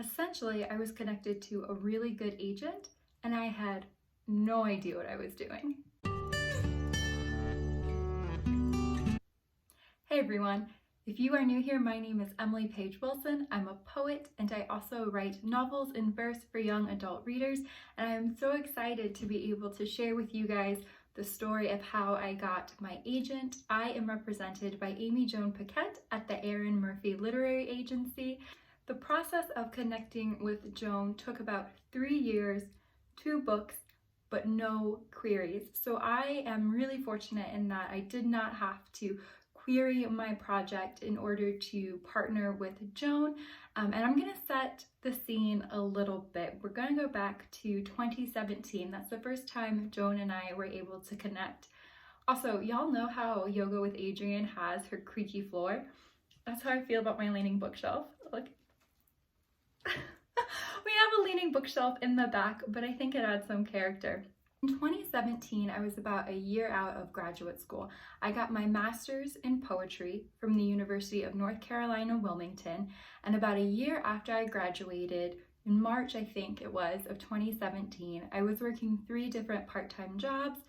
Essentially, I was connected to a really good agent and I had no idea what I was doing. Hey everyone, if you are new here, my name is Emily Page Wilson. I'm a poet and I also write novels in verse for young adult readers, and I am so excited to be able to share with you guys the story of how I got my agent. I am represented by Amy Joan Paquette at the Aaron Murphy Literary Agency. The process of connecting with Joan took about 3 years, 2 books, but no queries. So I am really fortunate in that I did not have to query my project in order to partner with Joan. And I'm going to set the scene a little bit. We're going to go back to 2017. That's the first time Joan and I were able to connect. Also, y'all know how Yoga with Adrienne has her creaky floor? That's how I feel about my leaning bookshelf. Look. We have a leaning bookshelf in the back, but I think it adds some character. In 2017, I was about a year out of graduate school. I got my master's in poetry from the University of North Carolina, Wilmington, and about a year after I graduated, in March, I think it was, of 2017, I was working 3 different part-time jobs.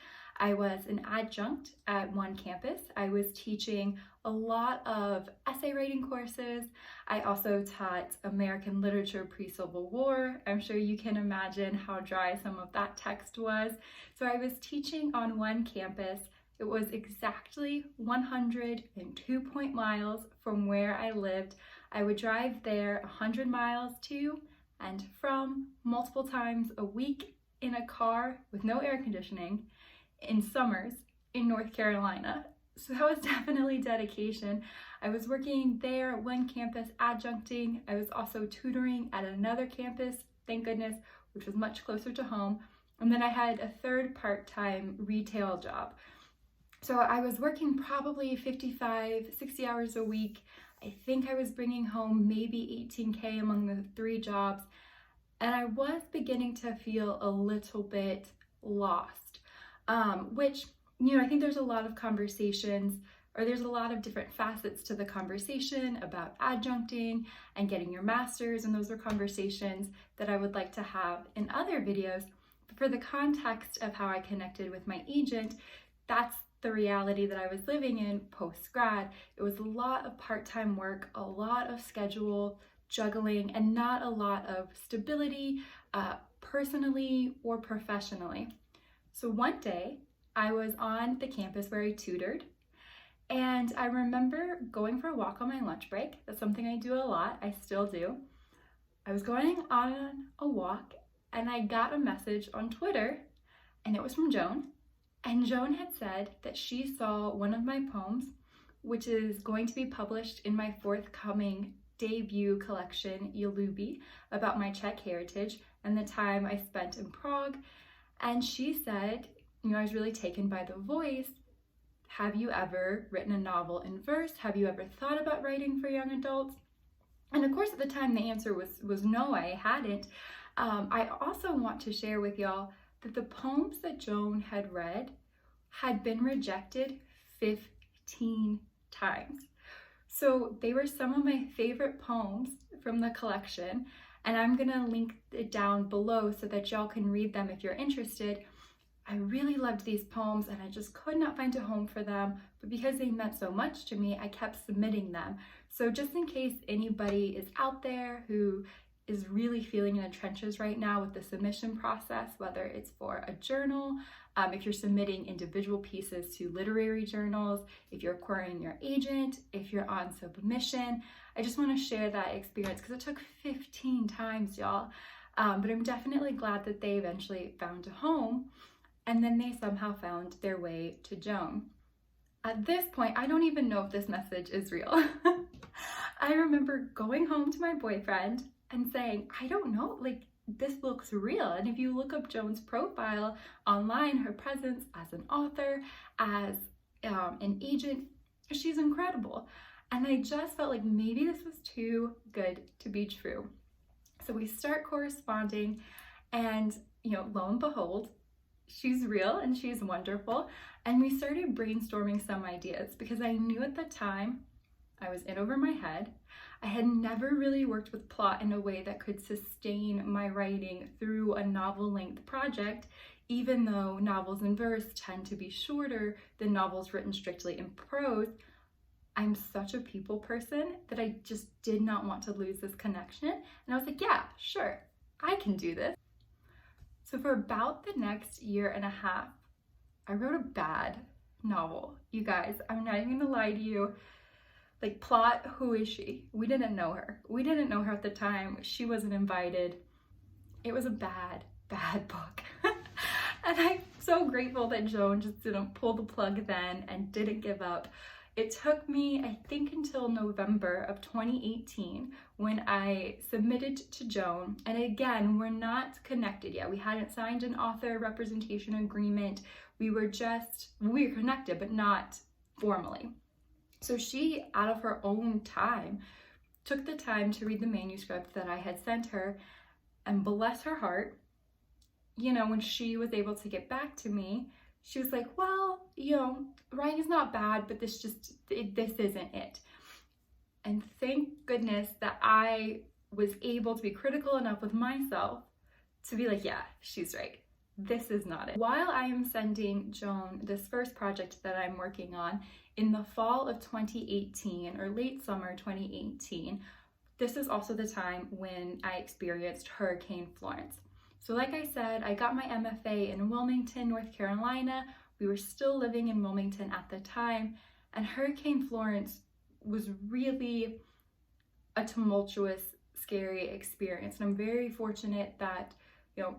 I was an adjunct at one campus. I was teaching a lot of essay writing courses. I also taught American literature pre-Civil War. I'm sure you can imagine how dry some of that text was. So I was teaching on one campus. It was exactly 102 miles from where I lived. I would drive there 100 miles to and from multiple times a week in a car with no air conditioning in summers in North Carolina. So that was definitely dedication. I was working there at one campus adjuncting. I was also tutoring at another campus, thank goodness, which was much closer to home. And then I had a third part-time retail job. So I was working probably 55, 60 hours a week. I think I was bringing home maybe 18K among the 3 jobs. And I was beginning to feel a little bit lost. Which, I think there's a lot of conversations, or there's a lot of different facets to the conversation about adjuncting and getting your master's, and those are conversations that I would like to have in other videos. But for the context of how I connected with my agent, that's the reality that I was living in post-grad. It was a lot of part-time work, a lot of schedule juggling, and not a lot of stability, personally or professionally. So one day I was on the campus where I tutored, and I remember going for a walk on my lunch break. That's something I do a lot. I still do. I was going on a walk and I got a message on Twitter, and it was from Joan. And Joan had said that she saw one of my poems, which is going to be published in my forthcoming debut collection, Yalubi, about my Czech heritage and the time I spent in Prague. And she said, I was really taken by the voice. Have you ever written a novel in verse? Have you ever thought about writing for young adults? And of course, at the time, the answer was no, I hadn't. I also want to share with y'all that the poems that Joan had read had been rejected 15 times. So they were some of my favorite poems from the collection, and I'm gonna link it down below so that y'all can read them if you're interested. I really loved these poems and I just could not find a home for them, but because they meant so much to me, I kept submitting them. So just in case anybody is out there who is really feeling in the trenches right now with the submission process, whether it's for a journal, if you're submitting individual pieces to literary journals, if you're querying your agent, if you're on submission, I just want to share that experience because it took 15 times, y'all. But I'm definitely glad that they eventually found a home, and then they somehow found their way to Joan. At this point, I don't even know if this message is real. I remember going home to my boyfriend and saying, I don't know, this looks real. And if you look up Joan's profile online, her presence as an author, as an agent, she's incredible. And I just felt like maybe this was too good to be true. So we start corresponding, and lo and behold, she's real and she's wonderful. And we started brainstorming some ideas because I knew at the time I was in over my head. I had never really worked with plot in a way that could sustain my writing through a novel-length project, even though novels in verse tend to be shorter than novels written strictly in prose. I'm such a people person that I just did not want to lose this connection. And I was like, yeah, sure, I can do this. So for about the next year and a half, I wrote a bad novel. You guys, I'm not even gonna lie to you. Like, plot, who is she? We didn't know her. We didn't know her at the time. She wasn't invited. It was a bad, bad book. And I'm so grateful that Joan just didn't pull the plug then and didn't give up. It took me, I think, until November of 2018 when I submitted to Joan. And again, we're not connected yet. We hadn't signed an author representation agreement. We were connected, but not formally. So she, out of her own time, took the time to read the manuscript that I had sent her, and bless her heart, you know, when she was able to get back to me, she was like, well, you know, writing is not bad, but this isn't it. And thank goodness that I was able to be critical enough with myself to be like, yeah, she's right. This is not it. While I am sending Joan this first project that I'm working on in the fall of 2018 or late summer 2018, this is also the time when I experienced Hurricane Florence. So like I said, I got my MFA in Wilmington, North Carolina. We were still living in Wilmington at the time, and Hurricane Florence was really a tumultuous, scary experience. And I'm very fortunate that, you know,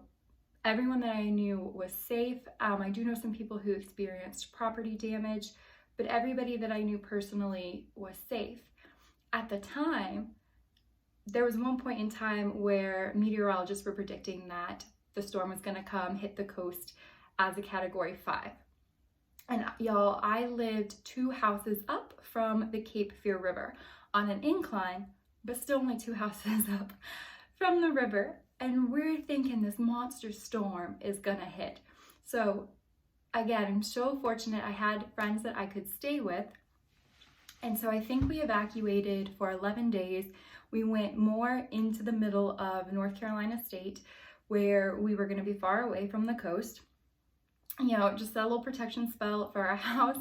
everyone that I knew was safe. I do know some people who experienced property damage, but everybody that I knew personally was safe. At the time, there was one point in time where meteorologists were predicting that the storm was going to come, hit the coast as a Category 5. And y'all, I lived 2 houses up from the Cape Fear River on an incline, but still only 2 houses up from the river. And we're thinking this monster storm is gonna hit. So again, I'm so fortunate I had friends that I could stay with. And so I think we evacuated for 11 days. We went more into the middle of North Carolina state where we were gonna be far away from the coast. You know, just a little protection spell for our house.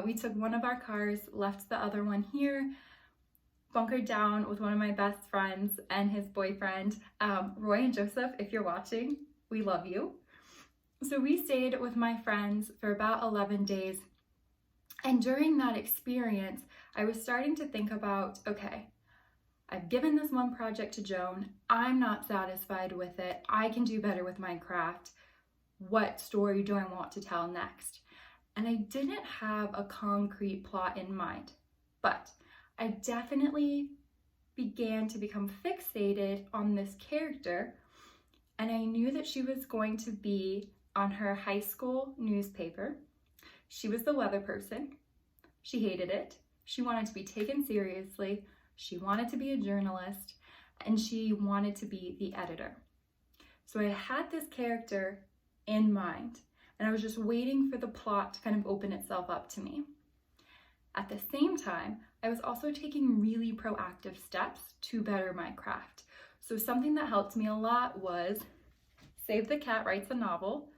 We took one of our cars, left the other one here, bunkered down with one of my best friends and his boyfriend, Roy and Joseph. If you're watching, we love you. So we stayed with my friends for about 11 days. And during that experience, I was starting to think about, okay, I've given this one project to Joan. I'm not satisfied with it. I can do better with my craft. What story do I want to tell next? And I didn't have a concrete plot in mind, but I definitely began to become fixated on this character, and I knew that she was going to be on her high school newspaper. She was the weather person. She hated it. She wanted to be taken seriously. She wanted to be a journalist, and she wanted to be the editor. So I had this character in mind, and I was just waiting for the plot to kind of open itself up to me. At the same time, I was also taking really proactive steps to better my craft. So something that helped me a lot was Save the Cat Writes a Novel.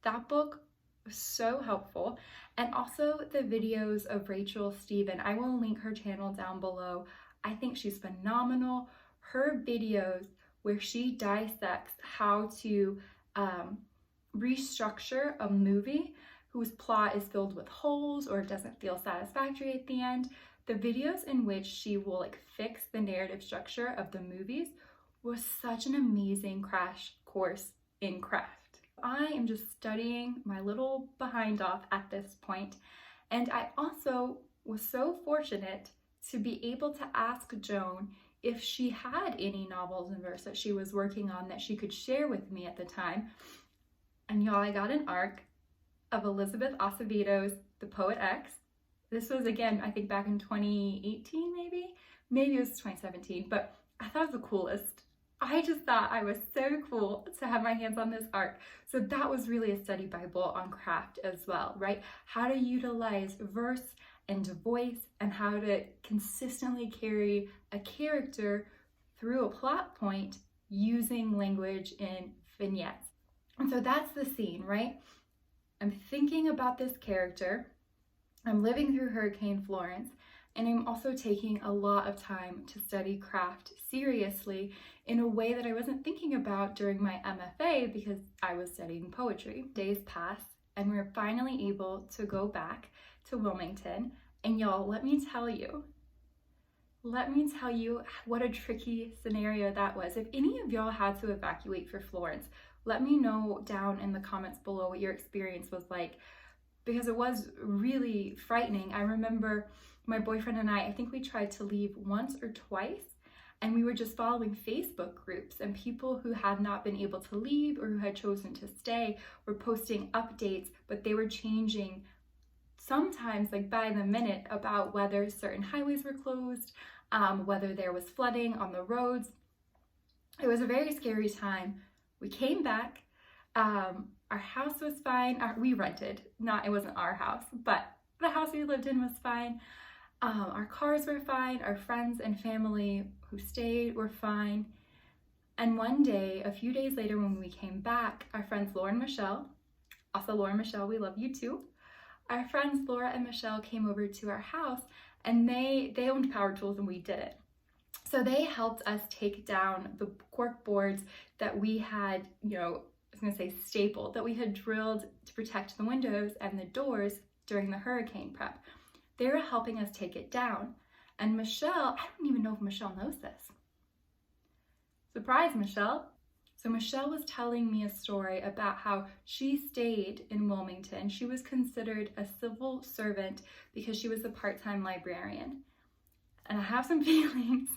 That book was so helpful. And also the videos of Rachel Stephen. I will link her channel down below. I think she's phenomenal. Her videos where she dissects how to restructure a movie whose plot is filled with holes or doesn't feel satisfactory at the end. The videos in which she will fix the narrative structure of the movies was such an amazing crash course in craft. I am just studying my little behind off at this point, and I also was so fortunate to be able to ask Joan if she had any novels in verse that she was working on that she could share with me at the time. And y'all, I got an ARC of Elizabeth Acevedo's The Poet X. This was, again, I think back in 2018, maybe it was 2017, but I thought it was the coolest. I just thought I was so cool to have my hands on this ARC. So that was really a study Bible on craft as well, right? How to utilize verse and voice and how to consistently carry a character through a plot point using language in vignettes. And so that's the scene, right? I'm thinking about this character. I'm living through Hurricane Florence, and I'm also taking a lot of time to study craft seriously in a way that I wasn't thinking about during my MFA because I was studying poetry. Days pass, and we're finally able to go back to Wilmington. And y'all, let me tell you what a tricky scenario that was. If any of y'all had to evacuate for Florence, let me know down in the comments below what your experience was like, because it was really frightening. I remember my boyfriend and I think we tried to leave once or twice, and we were just following Facebook groups, and people who had not been able to leave or who had chosen to stay were posting updates, but they were changing sometimes like by the minute about whether certain highways were closed, whether there was flooding on the roads. It was a very scary time. We came back. Our house was fine. We rented, it wasn't our house, but the house we lived in was fine. Our cars were fine. Our friends and family who stayed were fine. And one day, a few days later when we came back, our friends Laura and Michelle, also Laura and Michelle, we love you too. Our friends Laura and Michelle came over to our house, and they owned power tools and we didn't. So they helped us take down the cork boards that we had, stapled, that we had drilled to protect the windows and the doors during the hurricane prep. They were helping us take it down. And Michelle, I don't even know if Michelle knows this. Surprise, Michelle. So Michelle was telling me a story about how she stayed in Wilmington. She was considered a civil servant because she was a part-time librarian. And I have some feelings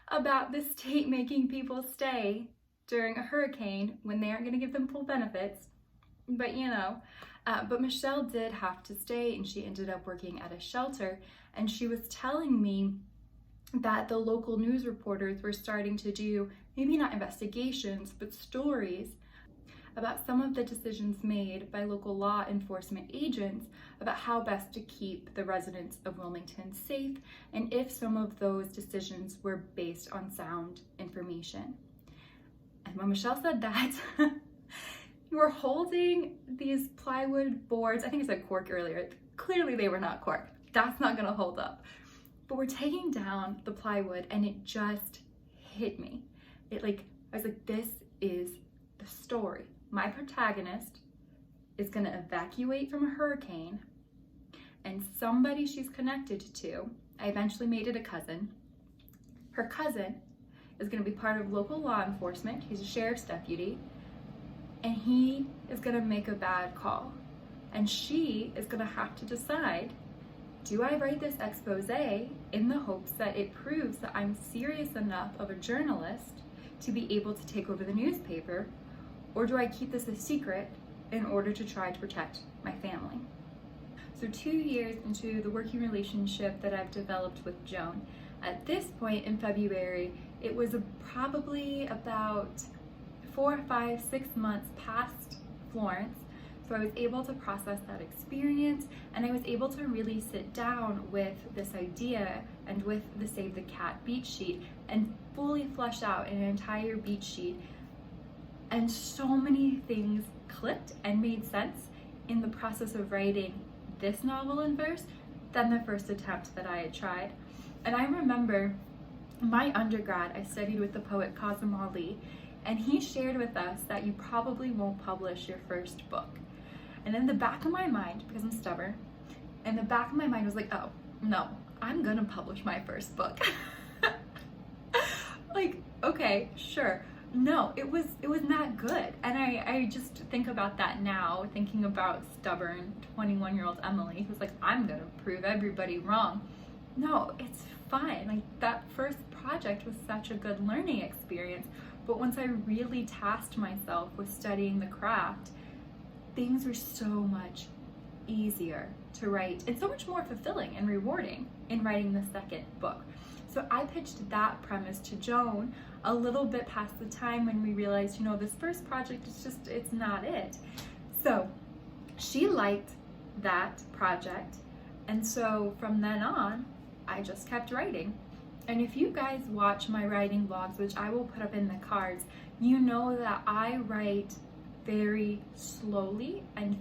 about the state making people stay during a hurricane when they aren't going to give them full benefits. But but Michelle did have to stay, and she ended up working at a shelter. And she was telling me that the local news reporters were starting to do, maybe not investigations, but stories about some of the decisions made by local law enforcement agents about how best to keep the residents of Wilmington safe, and if some of those decisions were based on sound information. And when Michelle said that, you were holding these plywood boards. I think I said cork earlier. Clearly they were not cork. That's not gonna hold up. But we're taking down the plywood, and it just hit me. I was like, this is the story. My protagonist is gonna evacuate from a hurricane, and somebody she's connected to, I eventually made it a cousin. Her cousin is gonna be part of local law enforcement. He's a sheriff's deputy, and he is gonna make a bad call. And she is gonna have to decide, do I write this expose in the hopes that it proves that I'm serious enough of a journalist to be able to take over the newspaper, or do I keep this a secret in order to try to protect my family? So 2 years into the working relationship that I've developed with Joan, at this point in February, it was probably about 4, 5, 6 months past Florence. So I was able to process that experience, and I was able to really sit down with this idea and with the Save the Cat beat sheet and fully flesh out an entire beat sheet. And so many things clicked and made sense in the process of writing this novel in verse than the first attempt that I had tried. And I remember my undergrad, I studied with the poet Kazim Ali, and he shared with us that you probably won't publish your first book. And in the back of my mind, because I'm stubborn, in the back of my mind was like, oh, no, I'm gonna publish my first book. Like, okay, sure. No, it was not good. And I just think about that now, thinking about stubborn 21-year-old Emily, who's like, I'm gonna prove everybody wrong. No, it's fine. Like, that first project was such a good learning experience. But once I really tasked myself with studying the craft, things were so much easier to write and so much more fulfilling and rewarding in writing the second book. So I pitched that premise to Joan a little bit past the time when we realized, this first project it's not it. So she liked that project, And so from then on, I just kept writing. And if you guys watch my writing vlogs, which I will put up in the cards, you know that I write very slowly and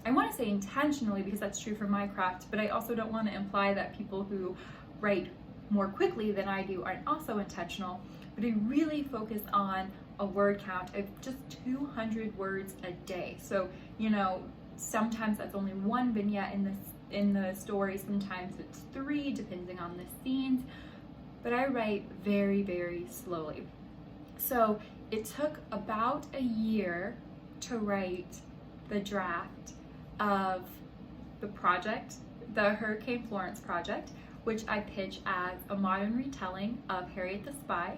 I want to say intentionally, because that's true for my craft, but I also don't want to imply that people who write more quickly than I do aren't also intentional. But I really focus on a word count of just 200 words a day. So, sometimes that's only one vignette in the story, sometimes it's 3, depending on the scenes, but I write very, very slowly. So it took about a year to write the draft of the project, the Hurricane Florence project, which I pitch as a modern retelling of Harriet the Spy,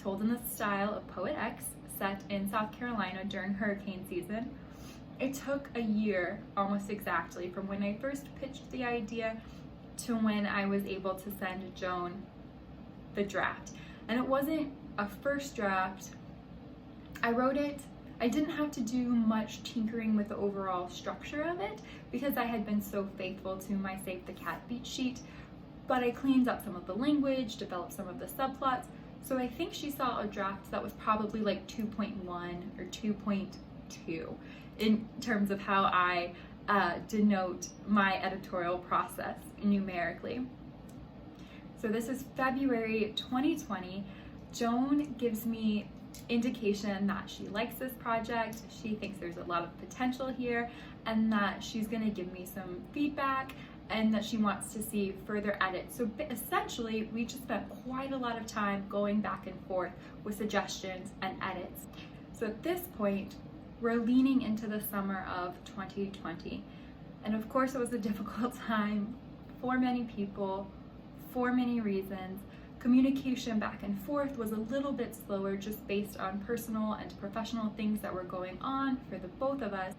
told in the style of Poet X, set in South Carolina during hurricane season. It took a year, almost exactly, from when I first pitched the idea to when I was able to send Joan the draft. And it wasn't a first draft. I wrote it. I didn't have to do much tinkering with the overall structure of it because I had been so faithful to my Save the Cat beat sheet, but I cleaned up some of the language, developed some of the subplots. So I think she saw a draft that was probably like 2.1 or 2.2 in terms of how I denote my editorial process numerically. So this is February 2020. Joan gives me indication that she likes this project, she thinks there's a lot of potential here, and that she's going to give me some feedback and that she wants to see further edits. So essentially, we just spent quite a lot of time going back and forth with suggestions and edits. So at this point, we're leaning into the summer of 2020. And of course, it was a difficult time for many people, for many reasons. Communication back and forth was a little bit slower just based on personal and professional things that were going on for the both of us.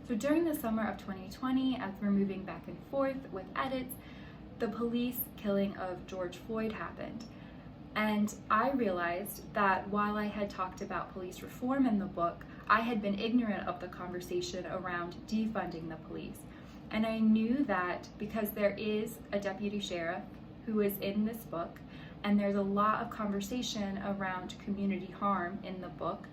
So during the summer of 2020, as we're moving back and forth with edits, the police killing of George Floyd happened. And I realized that while I had talked about police reform in the book, I had been ignorant of the conversation around defunding the police. And I knew that because there is a deputy sheriff who is in this book, and there's a lot of conversation around community harm in the book,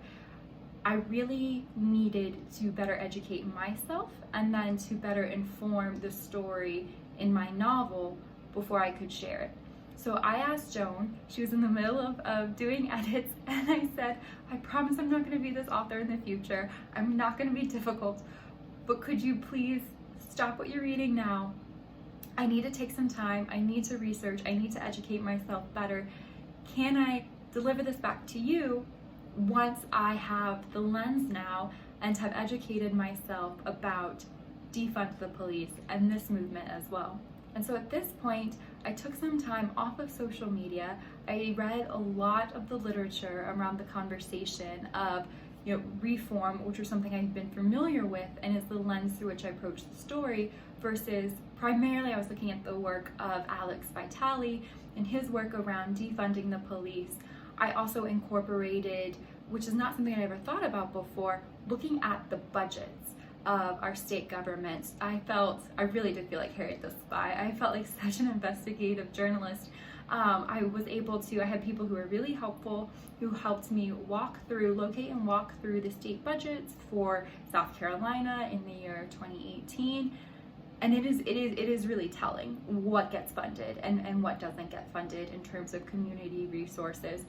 I really needed to better educate myself and then to better inform the story in my novel before I could share it. So I asked Joan, she was in the middle of doing edits, and I said, I promise I'm not going to be this author in the future. I'm not going to be difficult, but could you please stop what you're reading now? I need to take some time. I need to research. I need to educate myself better. Can I deliver this back to you once I have the lens now and have educated myself about defund the police and this movement as well? And so at this point, I took some time off of social media. I read a lot of the literature around the conversation of reform, which was something I've been familiar with and is the lens through which I approach the story, versus primarily I was looking at the work of Alex Vitale and his work around defunding the police. I also incorporated, which is not something I ever thought about before, looking at the budgets of our state governments. I really did feel like Harriet the Spy. I felt like such an investigative journalist. I had people who were really helpful, who helped me locate and walk through the state budgets for South Carolina in the year 2018. And it is really telling what gets funded and what doesn't get funded in terms of community resources.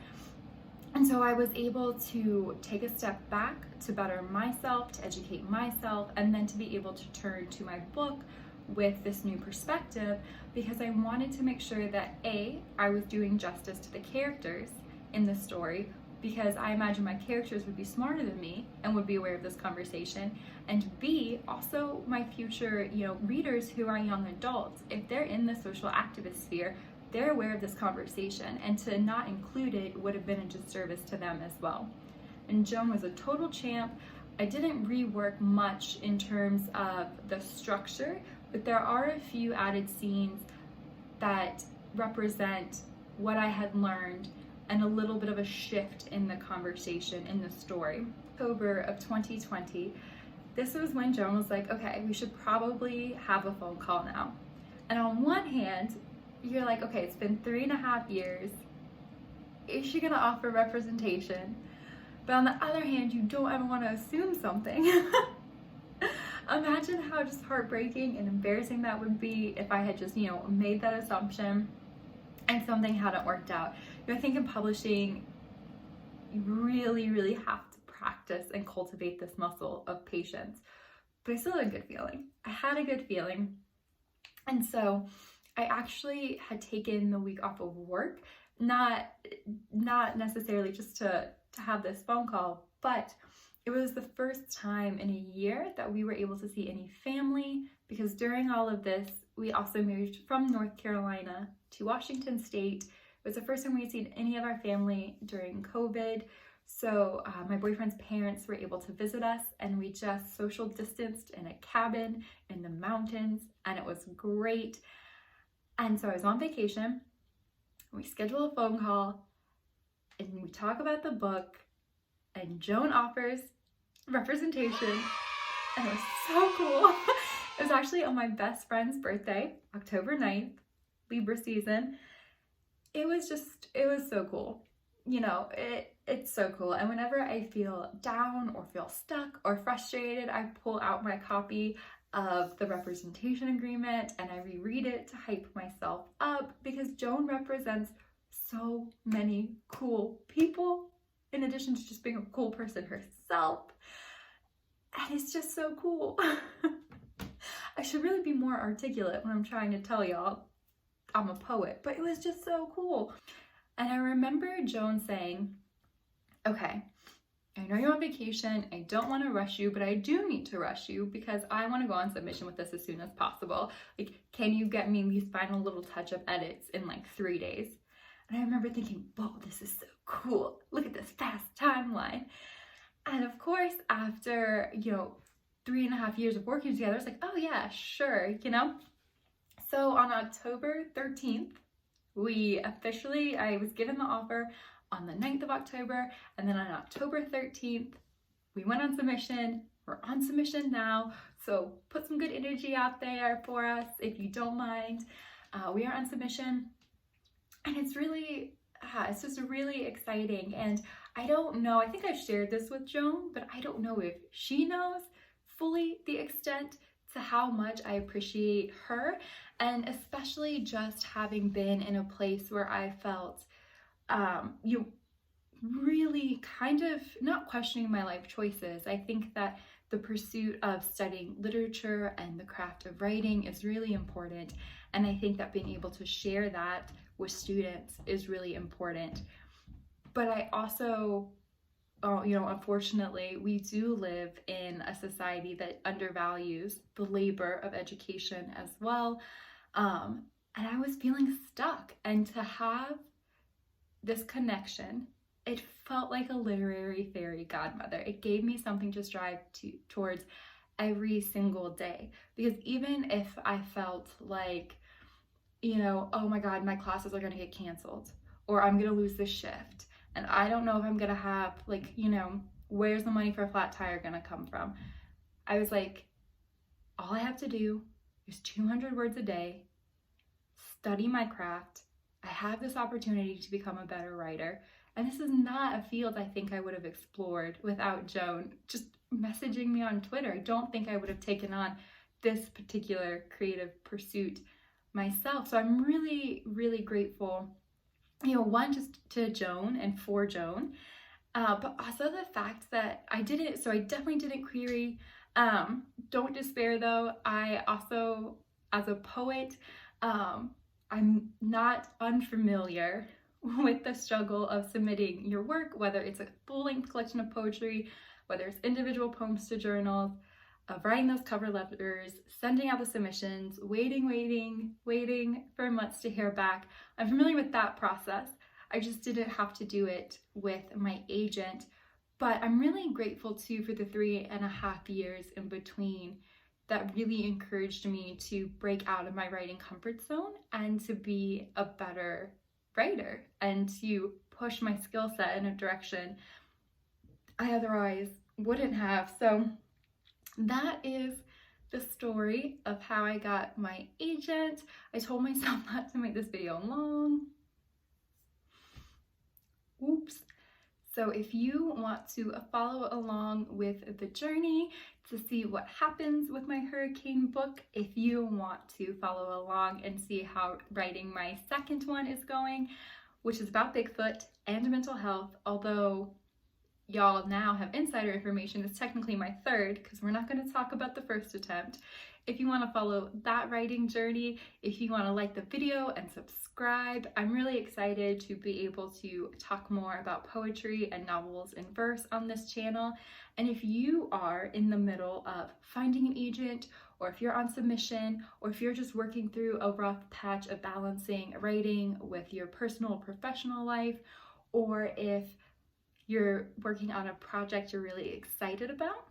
And so I was able to take a step back to better myself, to educate myself, and then to be able to turn to my book with this new perspective, because I wanted to make sure that A, I was doing justice to the characters in the story, because I imagine my characters would be smarter than me and would be aware of this conversation, and B, also my future readers who are young adults, if they're in the social activist sphere, they're aware of this conversation, and to not include it would have been a disservice to them as well. And Joan was a total champ. I didn't rework much in terms of the structure, but there are a few added scenes that represent what I had learned and a little bit of a shift in the conversation in the story. October of 2020, this was when Joan was like, okay, we should probably have a phone call now. And on one hand, you're like, okay, it's been 3.5 years. Is she gonna offer representation? But on the other hand, you don't ever want to assume something. Imagine how just heartbreaking and embarrassing that would be if I had just, made that assumption and something hadn't worked out. I think in publishing, you really, really have to practice and cultivate this muscle of patience. But I still had a good feeling. I had a good feeling. And so I actually had taken the week off of work, not necessarily just to have this phone call, but it was the first time in a year that we were able to see any family, because during all of this, we also moved from North Carolina to Washington State. It was the first time we had seen any of our family during COVID. So my boyfriend's parents were able to visit us, and we just social distanced in a cabin in the mountains, and it was great. And so I was on vacation. We schedule a phone call, and we talk about the book, and Joan offers representation, and it was so cool. It was actually on my best friend's birthday, October 9th, Libra season. It was so cool. It's so cool. And whenever I feel down or feel stuck or frustrated, I pull out my copy of the representation agreement and I reread it to hype myself up, because Joan represents so many cool people in addition to just being a cool person herself. And it's just so cool. I should really be more articulate when I'm trying to tell y'all I'm a poet, but it was just so cool. And I remember Joan saying, okay, I know you're on vacation. I don't want to rush you, but I do need to rush you because I want to go on submission with this as soon as possible. Like, can you get me these final little touch-up edits in like 3 days? And I remember thinking, whoa, this is so cool. Look at this fast timeline. And of course, after, 3.5 years of working together, it's like, oh yeah, sure, So on October 13th, I was given the offer on the 9th of October, and then on October 13th, we went on submission. We're on submission now, so put some good energy out there for us if you don't mind. We are on submission, and it's just really exciting. And I don't know, I think I've shared this with Joan, but I don't know if she knows fully the extent to how much I appreciate her, and especially just having been in a place where I felt you really kind of not questioning my life choices. I think that the pursuit of studying literature and the craft of writing is really important, and I think that being able to share that with students is really important. But I also, unfortunately, we do live in a society that undervalues the labor of education as well. And I was feeling stuck, and to have this connection, it felt like a literary fairy godmother. It gave me something to strive towards every single day. Because even if I felt like, oh my God, my classes are gonna get canceled, or I'm gonna lose this shift, and I don't know if I'm gonna have, where's the money for a flat tire gonna come from? I was like, all I have to do is 200 words a day, study my craft. I have this opportunity to become a better writer. And this is not a field I think I would have explored without Joan just messaging me on Twitter. I don't think I would have taken on this particular creative pursuit myself. So I'm really, really grateful, one, just to Joan and for Joan, but also the fact that I definitely didn't query. Don't despair though. I also, as a poet, I'm not unfamiliar with the struggle of submitting your work, whether it's a full-length collection of poetry, whether it's individual poems to journals, of writing those cover letters, sending out the submissions, waiting for months to hear back. I'm familiar with that process. I just didn't have to do it with my agent. But I'm really grateful too for the 3.5 years in between that really encouraged me to break out of my writing comfort zone and to be a better writer and to push my skill set in a direction I otherwise wouldn't have. So that is the story of how I got my agent. I told myself not to make this video long. Oops. So if you want to follow along with the journey to see what happens with my hurricane book, if you want to follow along and see how writing my second one is going, which is about Bigfoot and mental health, although y'all now have insider information, it's technically my third because we're not going to talk about the first attempt. If you want to follow that writing journey, if you want to like the video and subscribe, I'm really excited to be able to talk more about poetry and novels in verse on this channel. And if you are in the middle of finding an agent, or if you're on submission, or if you're just working through a rough patch of balancing writing with your personal or professional life, or if you're working on a project you're really excited about,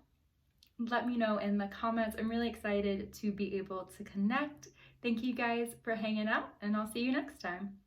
let me know in the comments. I'm really excited to be able to connect. Thank you guys for hanging out, and I'll see you next time.